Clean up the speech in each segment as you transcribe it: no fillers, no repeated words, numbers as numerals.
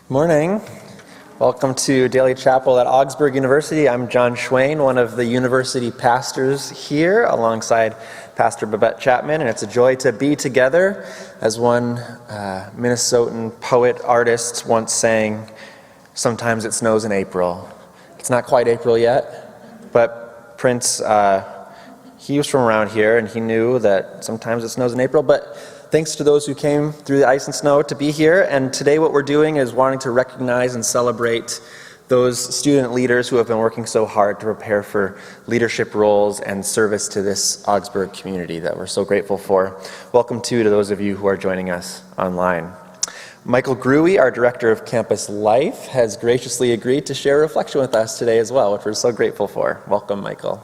Morning. Welcome to Daily Chapel at Augsburg University. I'm John Schwain, one of the university pastors here, alongside Pastor Babette Chapman, and it's a joy to be together. As one Minnesotan poet-artist once sang, sometimes it snows in April. It's not quite April yet, but Prince, he was from around here, and he knew that sometimes it snows in April, but thanks to those who came through the ice and snow to be here. And today what we're doing is wanting to recognize and celebrate those student leaders who have been working so hard to prepare for leadership roles and service to this Augsburg community that we're so grateful for. Welcome to those of you who are joining us online. Michael Grewe, our Director of Campus Life, has graciously agreed to share a reflection with us today as well, which we're so grateful for. Welcome, Michael.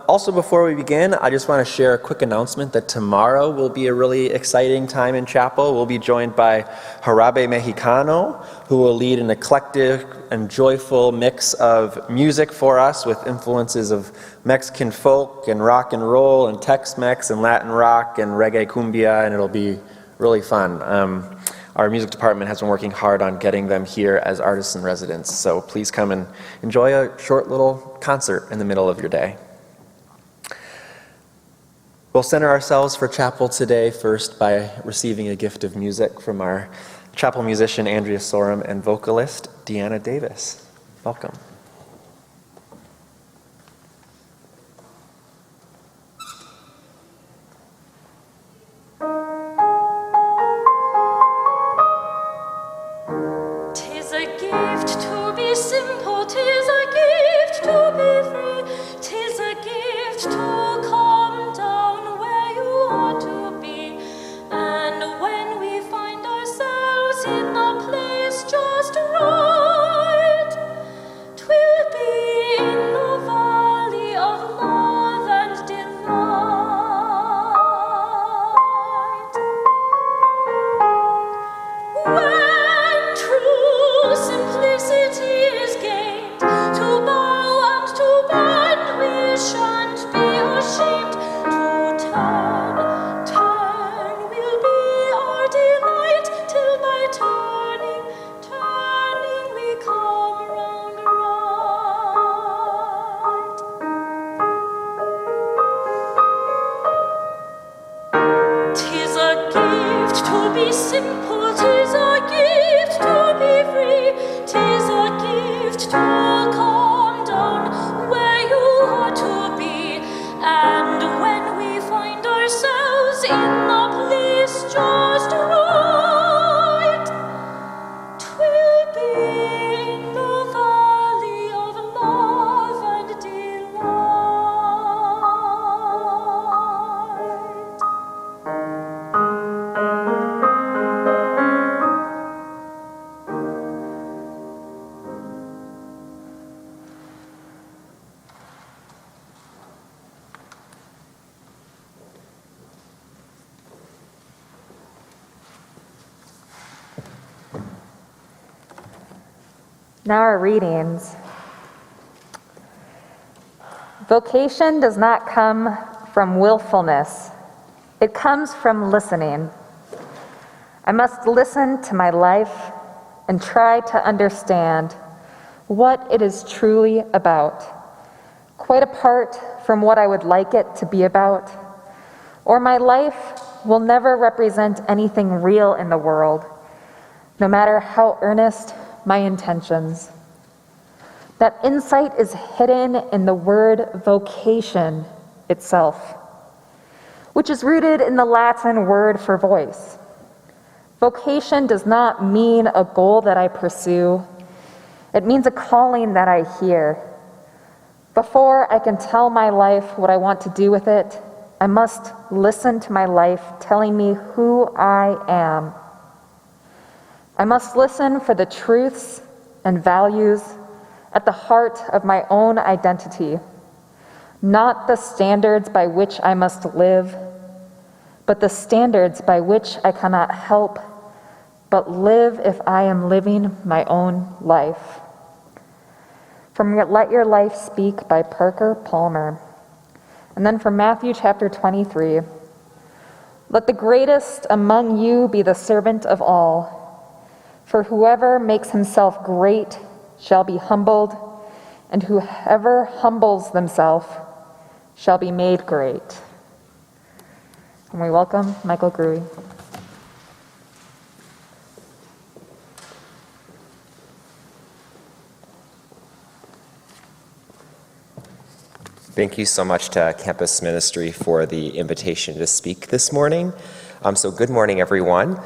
Also, before we begin, I just want to share a quick announcement that tomorrow will be a really exciting time in chapel. We'll be joined by Jarabe Mexicano, who will lead an eclectic and joyful mix of music for us with influences of Mexican folk and rock and roll and Tex-Mex and Latin rock and reggae cumbia, and it'll be really fun. Our music department has been working hard on getting them here as artists in residence, so please come and enjoy a short little concert in the middle of your day. We'll center ourselves for chapel today first by receiving a gift of music from our chapel musician Andrea Sorum and vocalist Deanna Davis. Welcome. Now our readings. Vocation does not come from willfulness. It comes from listening. I must listen to my life and try to understand what it is truly about, quite apart from what I would like it to be about, or my life will never represent anything real in the world, no matter how earnest my intentions. That insight is hidden in the word vocation itself, which is rooted in the Latin word for voice. Vocation does not mean a goal that I pursue. It means a calling that I hear. Before I can tell my life what I want to do with it, I must listen to my life telling me who I am. I must listen for the truths and values at the heart of my own identity, not the standards by which I must live, but the standards by which I cannot help but live if I am living my own life. From Let Your Life Speak by Parker Palmer. And then from Matthew chapter 23, let the greatest among you be the servant of all. For whoever makes himself great shall be humbled, and whoever humbles themselves shall be made great. And we welcome Michael Grewe. Thank you so much to Campus Ministry for the invitation to speak this morning. So good morning, everyone.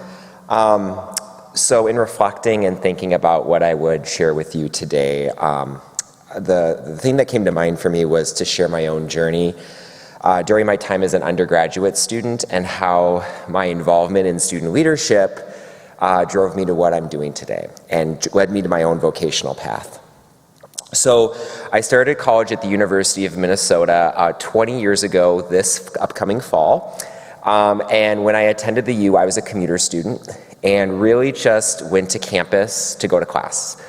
So in reflecting and thinking about what I would share with you today, the thing that came to mind for me was to share my own journey during my time as an undergraduate student and how my involvement in student leadership drove me to what I'm doing today and led me to my own vocational path. So I started college at the University of Minnesota 20 years ago this upcoming fall. And when I attended the U, I was a commuter student and really just went to campus to go to class.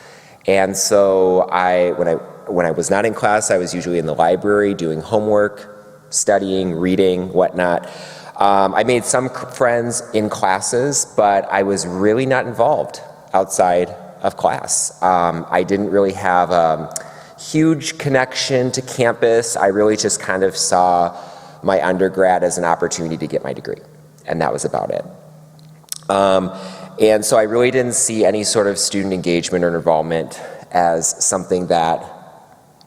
And so when I was not in class, I was usually in the library doing homework, studying, reading, whatnot. I made some friends in classes, but I was really not involved outside of class. I didn't really have a huge connection to campus. I really just kind of saw my undergrad as an opportunity to get my degree, and that was about it. And so I really didn't see any sort of student engagement or involvement as something that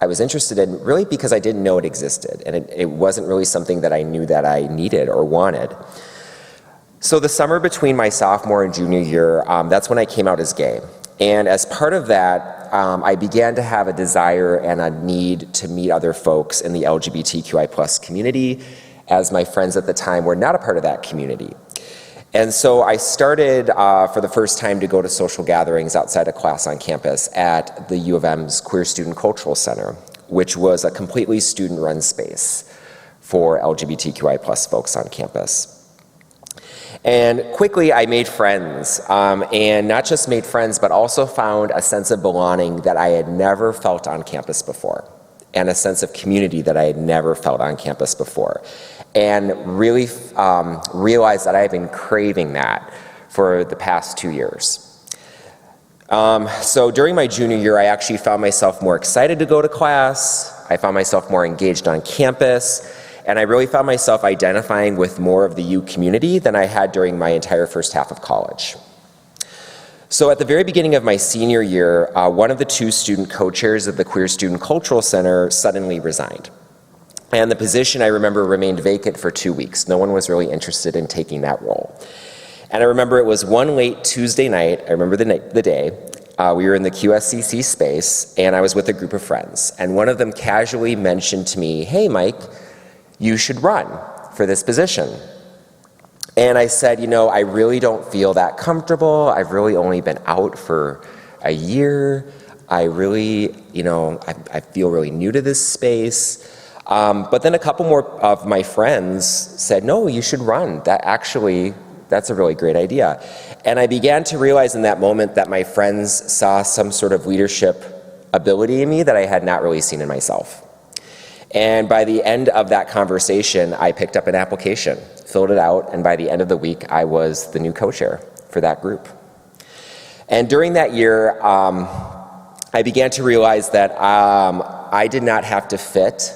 I was interested in, really because I didn't know it existed, and it wasn't really something that I knew that I needed or wanted. So the summer between my sophomore and junior year, that's when I came out as gay. And as part of that, I began to have a desire and a need to meet other folks in the LGBTQI+ community, as my friends at the time were not a part of that community. And so I started for the first time to go to social gatherings outside of class on campus at the U of M's Queer Student Cultural Center, which was a completely student-run space for LGBTQI+ folks on campus. And quickly I made friends, and not just made friends, but also found a sense of belonging that I had never felt on campus before, and a sense of community that I had never felt on campus before, and really realized that I had been craving that for the past 2 years. So during my junior year, I actually found myself more excited to go to class. I found myself more engaged on campus. And I really found myself identifying with more of the U community than I had during my entire first half of college. So at the very beginning of my senior year, one of the 2 student co-chairs of the Queer Student Cultural Center suddenly resigned. And the position, I remember, remained vacant for 2 weeks. No one was really interested in taking that role. And I remember it was one late Tuesday night, I remember the day, we were in the QSCC space, and I was with a group of friends. And one of them casually mentioned to me, "Hey, Mike, you should run for this position." And I said, I really don't feel that comfortable. I've really only been out for a year. I really, I feel really new to this space. But then a couple more of my friends said, "No, you should run. That's a really great idea." And I began to realize in that moment that my friends saw some sort of leadership ability in me that I had not really seen in myself. And by the end of that conversation, I picked up an application, filled it out, and by the end of the week, I was the new co-chair for that group. And during that year, I began to realize that I did not have to fit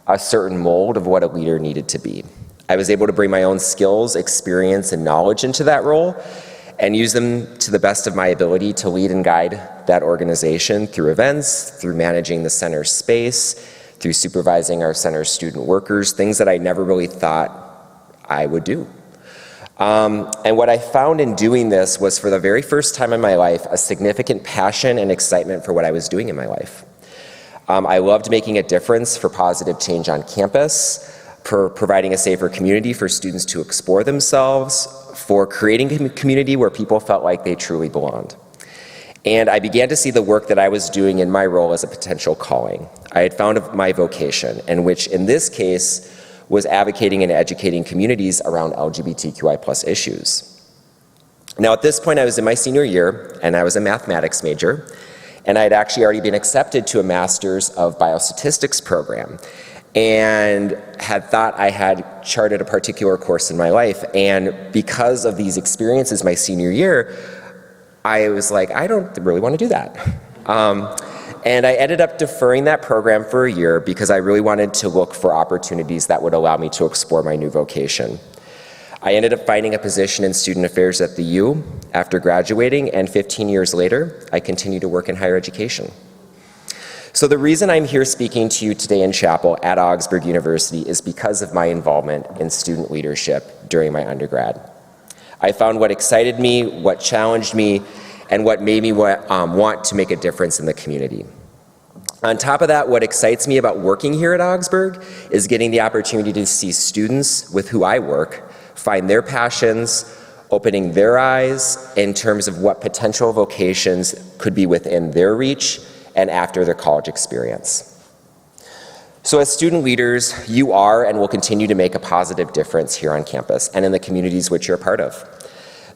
a certain mold of what a leader needed to be. I was able to bring my own skills, experience, and knowledge into that role and use them to the best of my ability to lead and guide that organization through events, through managing the center's space, through supervising our center's student workers, things that I never really thought I would do. And what I found in doing this was, for the very first time in my life, a significant passion and excitement for what I was doing in my life. I loved making a difference for positive change on campus, for providing a safer community for students to explore themselves, for creating a community where people felt like they truly belonged. And I began to see the work that I was doing in my role as a potential calling. I had found my vocation, and which in this case was advocating and educating communities around LGBTQI+ issues. Now at this point I was in my senior year, and I was a mathematics major, and I had actually already been accepted to a Master's of Biostatistics program, and had thought I had charted a particular course in my life. And because of these experiences my senior year, I was like, I don't really want to do that. And I ended up deferring that program for a year because I really wanted to look for opportunities that would allow me to explore my new vocation. I ended up finding a position in student affairs at the U after graduating, and 15 years later, I continue to work in higher education. So the reason I'm here speaking to you today in chapel at Augsburg University is because of my involvement in student leadership during my undergrad. I found what excited me, what challenged me, and what made me want to make a difference in the community. On top of that, what excites me about working here at Augsburg is getting the opportunity to see students with who I work find their passions, opening their eyes in terms of what potential vocations could be within their reach and after their college experience. So as student leaders, you are and will continue to make a positive difference here on campus and in the communities which you're a part of.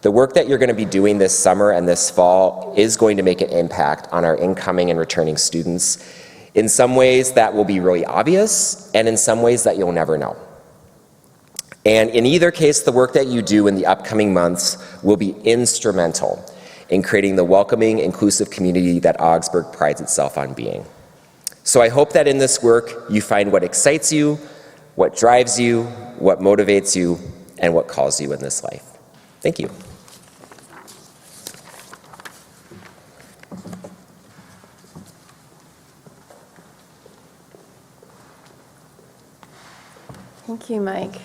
The work that you're going to be doing this summer and this fall is going to make an impact on our incoming and returning students in some ways that will be really obvious and in some ways that you'll never know. And in either case, the work that you do in the upcoming months will be instrumental in creating the welcoming, inclusive community that Augsburg prides itself on being. So I hope that in this work you find what excites you, what drives you, what motivates you, and what calls you in this life. Thank you. Thank you, Mike.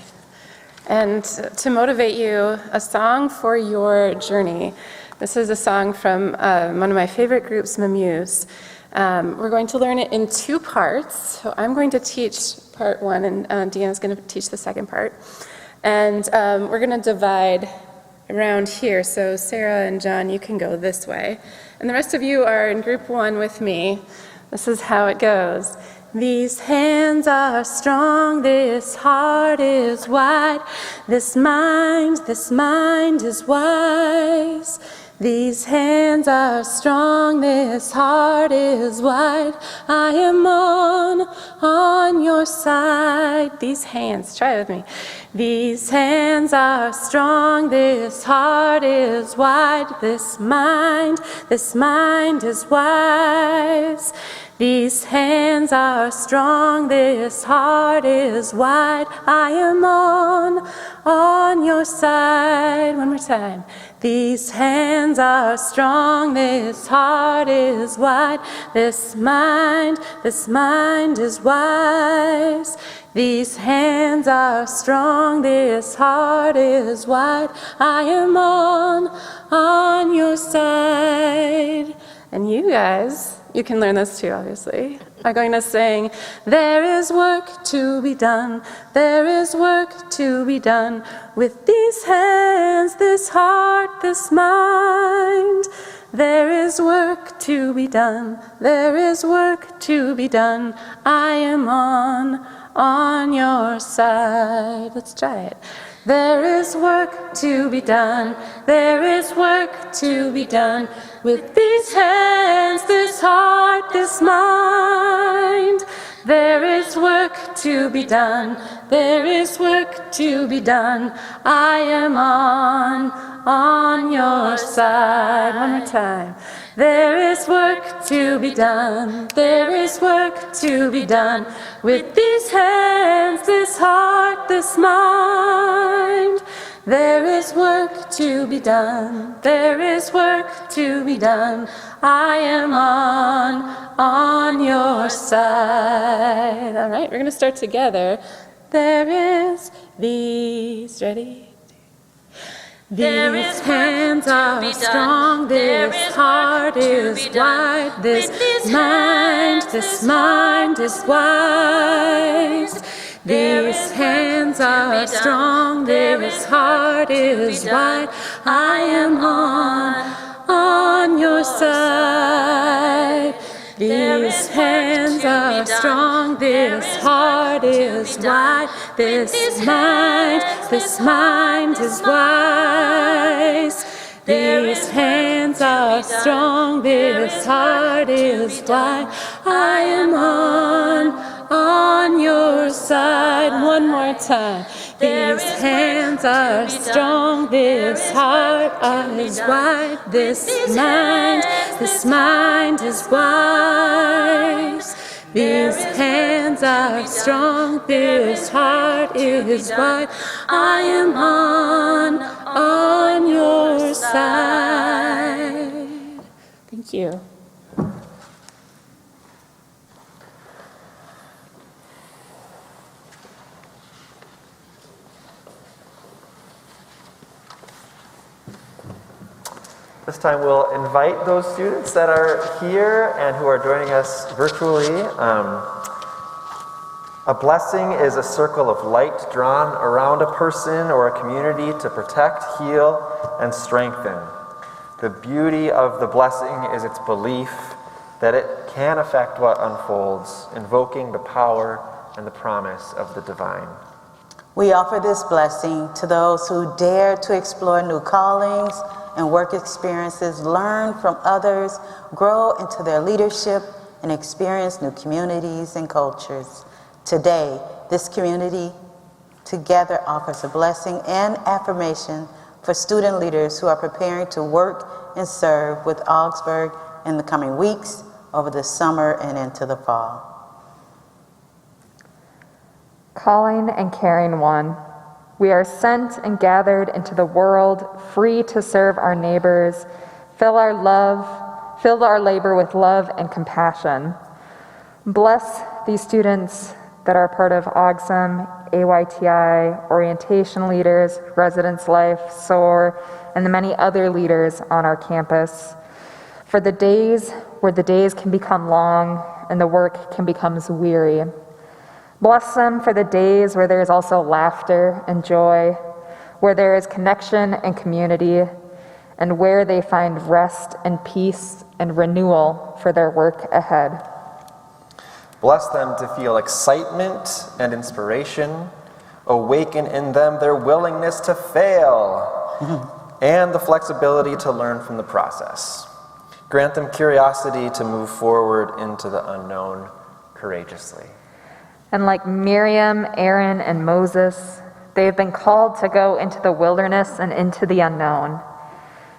And to motivate you, a song for your journey. This is a song from one of my favorite groups, Mamuse. We're going to learn it in two parts. So I'm going to teach part one, and Deanna's going to teach the second part. And we're going to divide around here. So Sarah and John, you can go this way. And the rest of you are in group one with me. This is how it goes. These hands are strong, this heart is wide, this mind is wise. These hands are strong, this heart is wide, I am on your side. These hands, try it with me. These hands are strong, this heart is wide, this mind is wise. These hands are strong, this heart is wide, I am on your side. One more time. These hands are strong, this heart is wide, this mind is wise. These hands are strong, this heart is wide, I am on your side. And you guys, you can learn this too, obviously. I'm going to sing, there is work to be done, there is work to be done with these hands, this heart, this mind. There is work to be done, there is work to be done, I am on your side. Let's try it. There is work to be done, there is work to be done with these hands, this heart, this mind. There is work to be done, there is work to be done, I am on your side. One more time. There is work to be done, there is work to be done with these hands, this heart, this mind. There is work to be done, there is work to be done, I am on your side. All right, we're going to start together. There is these, ready? These hands are strong, this heart is wide, this mind is wise. These hands are strong, this heart is wide, I am on your side. These hands are strong, this heart is wide, this mind is wise. These hands are strong, this heart is wide, I am on your side. One more time. These hands are strong, this heart is wide, this mind is wise. These hands are strong, this heart is wide. I am on your side. Thank you. This time we'll invite those students that are here and who are joining us virtually. A blessing is a circle of light drawn around a person or a community to protect, heal, and strengthen. The beauty of the blessing is its belief that it can affect what unfolds, invoking the power and the promise of the divine. We offer this blessing to those who dare to explore new callings and work experiences, learn from others, grow into their leadership, and experience new communities and cultures. Today, this community together offers a blessing and affirmation for student leaders who are preparing to work and serve with Augsburg in the coming weeks, over the summer, and into the fall. Calling and caring one. We are sent and gathered into the world, free to serve our neighbors, fill our labor with love and compassion. Bless these students that are part of AUGSM, AYTI, orientation leaders, residence life, SOAR, and the many other leaders on our campus. For the days where the days can become long and the work can become weary. Bless them for the days where there is also laughter and joy, where there is connection and community, and where they find rest and peace and renewal for their work ahead. Bless them to feel excitement and awaken in them their willingness to fail and the flexibility to learn from the process. Grant them curiosity to move forward into the unknown courageously. And like Miriam, Aaron, and Moses, they have been called to go into the wilderness and into the unknown.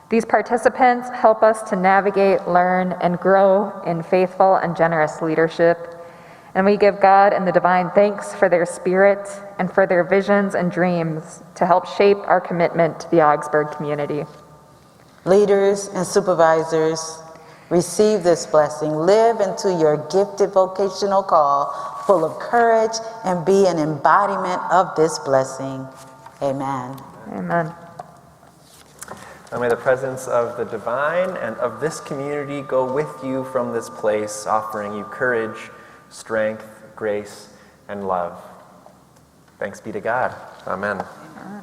These participants help us to navigate, learn, and grow in faithful and generous leadership. And we give God and the divine thanks for their spirit and for their visions and dreams to help shape our commitment to the Augsburg community. Leaders and supervisors, receive this blessing. Live into your gifted vocational call, full of courage, and be an embodiment of this blessing. Amen. Amen. And may the presence of the divine and of this community go with you from this place, offering you courage, strength, grace, and love. Thanks be to God. Amen. Amen.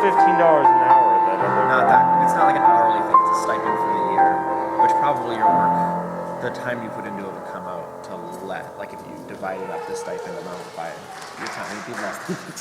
$15 an hour that other Not that, it's not like an hourly thing, it's a stipend for the year, which probably your work, the time you put into it would come out to like if you divided up the stipend amount by your time, it'd be less than